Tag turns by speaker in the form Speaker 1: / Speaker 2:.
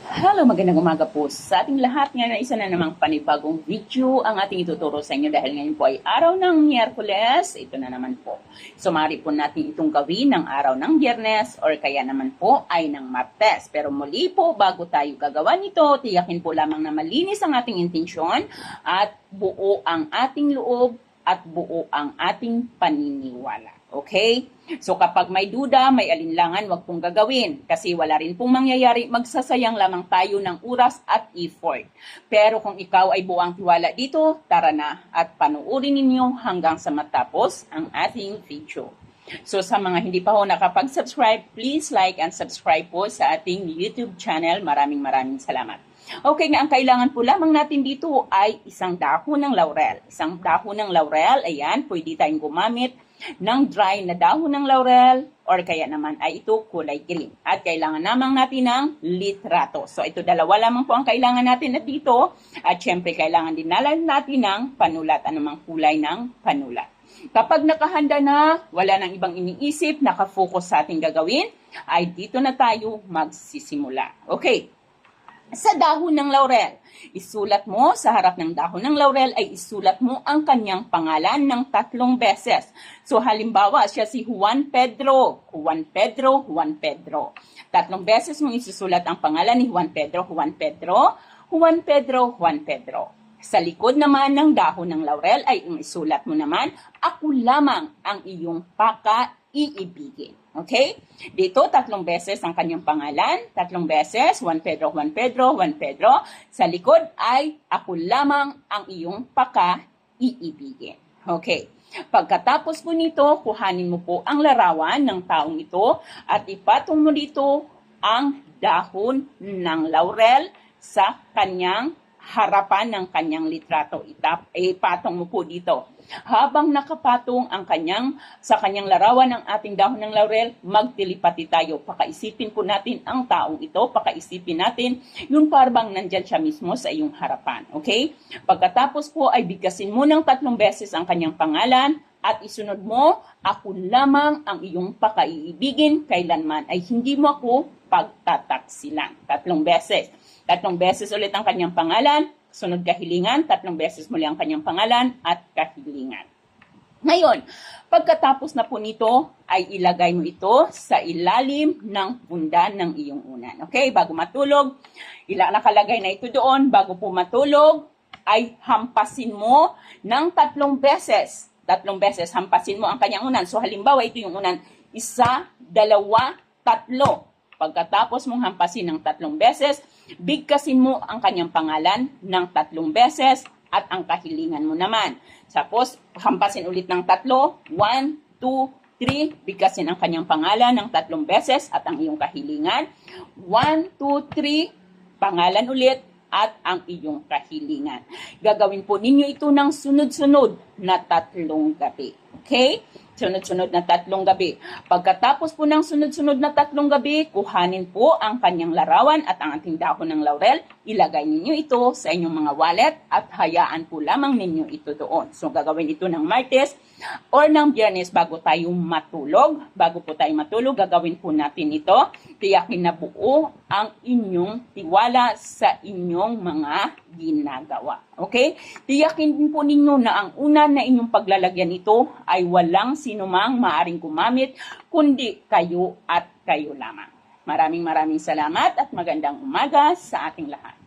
Speaker 1: Hello, magandang umaga po sa ating lahat. Ngayon na isa na namang panibagong video ang ating ituturo sa inyo dahil ngayon po ay araw ng Miyerkules. Ito na naman po. So, maaari po natin itong gawin ng araw ng Biyernes or kaya naman po ay ng Martes. Pero muli po, bago tayo gagawa nito, tiyakin po lamang na malinis ang ating intensyon at buo ang ating loob at buo ang ating paniniwala. Okay? So kapag may duda, may alinlangan, wag pong gagawin. Kasi wala rin pong mangyayari, magsasayang lamang tayo ng oras at effort. Pero kung ikaw ay buwang tiwala dito, tara na at panuorin ninyo hanggang sa matapos ang ating video. So sa mga hindi pa ho nakapag-subscribe, please like and subscribe po sa ating YouTube channel. Maraming salamat. Okay, nga ang kailangan po lamang natin dito ay isang dahon ng laurel. Isang dahon ng laurel, ayan, pwede tayong gumamit ng dry na dahon ng laurel or kaya naman ay ito kulay green. At kailangan namang natin ng litrato. So ito dalawa lamang po ang kailangan natin at dito. At syempre kailangan din natin ng panulat, anumang kulay ng panulat. Kapag nakahanda na, wala nang ibang iniisip, nakafocus sa ating gagawin, ay dito na tayo magsisimula. Okay. Sa dahon ng laurel, isulat mo sa harap ng dahon ng laurel ay isulat mo ang kanyang pangalan ng 3 beses. So halimbawa, siya si Juan Pedro. Juan Pedro, Juan Pedro. 3 beses mong isusulat ang pangalan ni Juan Pedro, Juan Pedro, Juan Pedro, Juan Pedro. Sa likod naman ng dahon ng laurel ay isulat mo naman, ako lamang ang iyong paka-iibigin. Okay? Dito, 3 beses ang kanyang pangalan. 3 beses, Juan Pedro, Juan Pedro, Juan Pedro. Sa likod ay, ako lamang ang iyong paka-iibigin. Okay. Pagkatapos po nito, kuhanin mo po ang larawan ng taong ito at ipatong mo dito ang dahon ng laurel sa kanyang harapan ng kanyang litrato. Ipatong mo po dito. Habang nakapatong sa kanyang larawan ng ating dahon ng laurel, magtilipati tayo. Pakaisipin po natin ang taong ito. Pakaisipin natin yung parang nandyan siya mismo sa iyong harapan. Okay? Pagkatapos po ay bigkasin mo ng 3 beses ang kanyang pangalan at isunod mo, ako lamang ang iyong pakaiibigin, kailanman ay hindi mo ako pagtataksilan. 3 beses. 3 beses ulit ang kanyang pangalan, sunod kahilingan, 3 beses muli ang kanyang pangalan at kahilingan. Ngayon, pagkatapos na po nito, ay ilagay mo ito sa ilalim ng punda ng iyong unan. Okay, bago matulog, nakalagay na ito doon, bago po matulog, ay hampasin mo ng 3 beses. 3 beses, hampasin mo ang kanyang unan. So halimbawa, ito yung unan, 1, 2, 3. Pagkatapos mong hampasin ng 3 beses, bigkasin mo ang kanyang pangalan ng 3 beses at ang kahilingan mo naman. Tapos, hampasin ulit ng 3, 1, 2, 3, bigkasin ang kanyang pangalan ng 3 beses at ang iyong kahilingan. 1, 2, 3, pangalan ulit at ang iyong kahilingan. Gagawin po ninyo ito ng sunod-sunod na 3 gabi. Okay? Sunod-sunod na 3 gabi. Pagkatapos po ng sunod-sunod na 3 gabi, kuhanin po ang kanyang larawan at ang ating dahon ng laurel. Ilagay ninyo ito sa inyong mga wallet at hayaan po lamang ninyo ito doon. So, gagawin ito ng Martes or ng Biyernes bago tayo matulog. Bago po tayo matulog, gagawin po natin ito. Tiyakin na buo ang inyong tiwala sa inyong mga ginagawa. Okay? Tiyakin din po ninyo na ang una na inyong paglalagyan ito ay walang sinumang maaring gumamit, kundi kayo at kayo lamang. Maraming salamat at magandang umaga sa ating lahat.